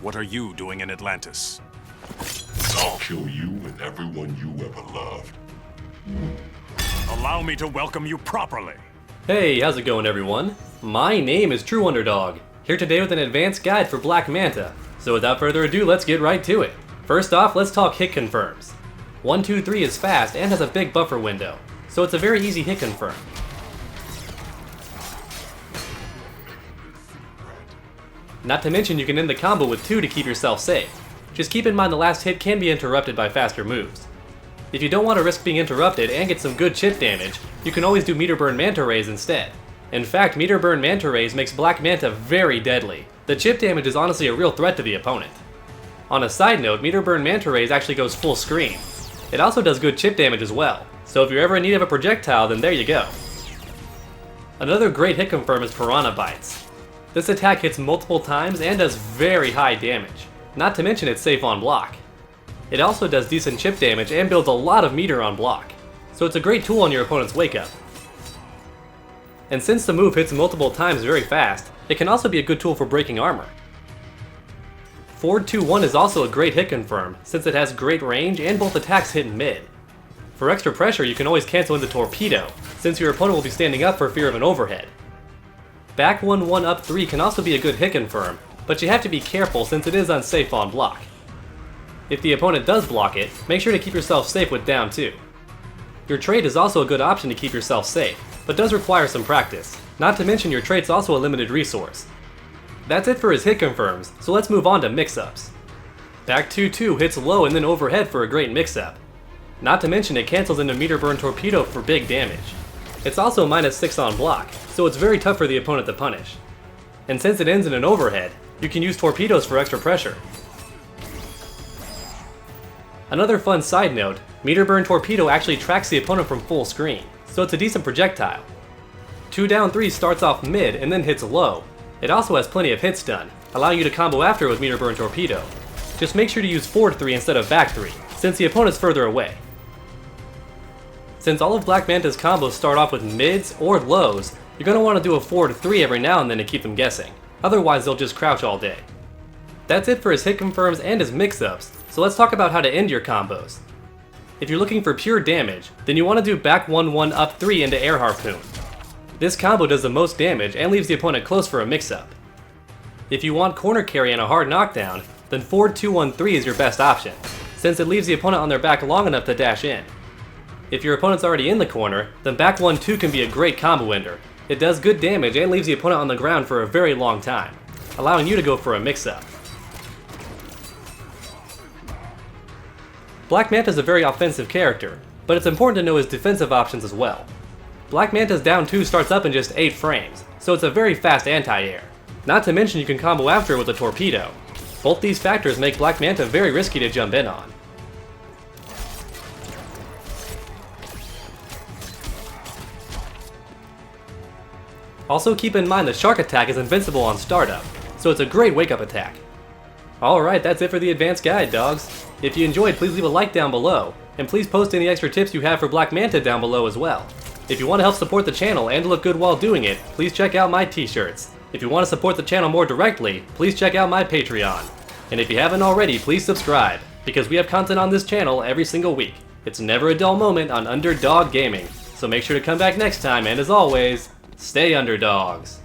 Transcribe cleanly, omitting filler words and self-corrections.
What are you doing in Atlantis? I'll kill you and everyone you ever loved. Allow me to welcome you properly. Hey, how's it going everyone? My name is True Underdog, here today with an advanced guide for Black Manta. So without further ado, let's get right to it. First off, let's talk hit confirms. 1, 2, 3 is fast and has a big buffer window, so it's a very easy hit confirm. Not to mention you can end the combo with 2 to keep yourself safe. Just keep in mind the last hit can be interrupted by faster moves. If you don't want to risk being interrupted and get some good chip damage, you can always do meter burn manta rays instead. In fact, meter burn manta rays makes Black Manta very deadly. The chip damage is honestly a real threat to the opponent. On a side note, meter burn manta rays actually goes full screen. It also does good chip damage as well, so if you're ever in need of a projectile, then there you go. Another great hit confirm is Piranha Bites. This attack hits multiple times and does very high damage, not to mention it's safe on block. It also does decent chip damage and builds a lot of meter on block, so it's a great tool on your opponent's wake up. And since the move hits multiple times very fast, it can also be a good tool for breaking armor. Forward 2-1 is also a great hit confirm, since it has great range and both attacks hit in mid. For extra pressure, you can always cancel in the torpedo, since your opponent will be standing up for fear of an overhead. Back 1-1 up 3 can also be a good hit confirm, but you have to be careful since it is unsafe on block. If the opponent does block it, make sure to keep yourself safe with down 2. Your trait is also a good option to keep yourself safe, but does require some practice, not to mention your trait's also a limited resource. That's it for his hit confirms, so let's move on to mix-ups. Back 2-2 hits low and then overhead for a great mix-up. Not to mention it cancels into meter burn torpedo for big damage. It's also -6 on block, so it's very tough for the opponent to punish. And since it ends in an overhead, you can use torpedoes for extra pressure. Another fun side note, meter burn torpedo actually tracks the opponent from full screen, so it's a decent projectile. 2 down 3 starts off mid and then hits low. It also has plenty of hit stun, allowing you to combo after with meter burn torpedo. Just make sure to use forward 3 instead of back 3, since the opponent's further away. Since all of Black Manta's combos start off with mids or lows, you're going to want to do a forward 3 every now and then to keep them guessing, otherwise they'll just crouch all day. That's it for his hit confirms and his mix-ups, so let's talk about how to end your combos. If you're looking for pure damage, then you want to do back 1-1 up 3 into air harpoon. This combo does the most damage and leaves the opponent close for a mix-up. If you want corner carry and a hard knockdown, then forward 2-1-3 is your best option, since it leaves the opponent on their back long enough to dash in. If your opponent's already in the corner, then back 1-2 can be a great combo ender. It does good damage and leaves the opponent on the ground for a very long time, allowing you to go for a mix-up. Black Manta is a very offensive character, but it's important to know his defensive options as well. Black Manta's down 2 starts up in just 8 frames, so it's a very fast anti-air. Not to mention you can combo after it with a torpedo. Both these factors make Black Manta very risky to jump in on. Also keep in mind the shark attack is invincible on startup, so it's a great wake-up attack. Alright, that's it for the advanced guide, dogs. If you enjoyed, please leave a like down below, and please post any extra tips you have for Black Manta down below as well. If you want to help support the channel and look good while doing it, please check out my t-shirts. If you want to support the channel more directly, please check out my Patreon. And if you haven't already, please subscribe, because we have content on this channel every single week. It's never a dull moment on Underdog Gaming, so make sure to come back next time, and as always, stay underdogs.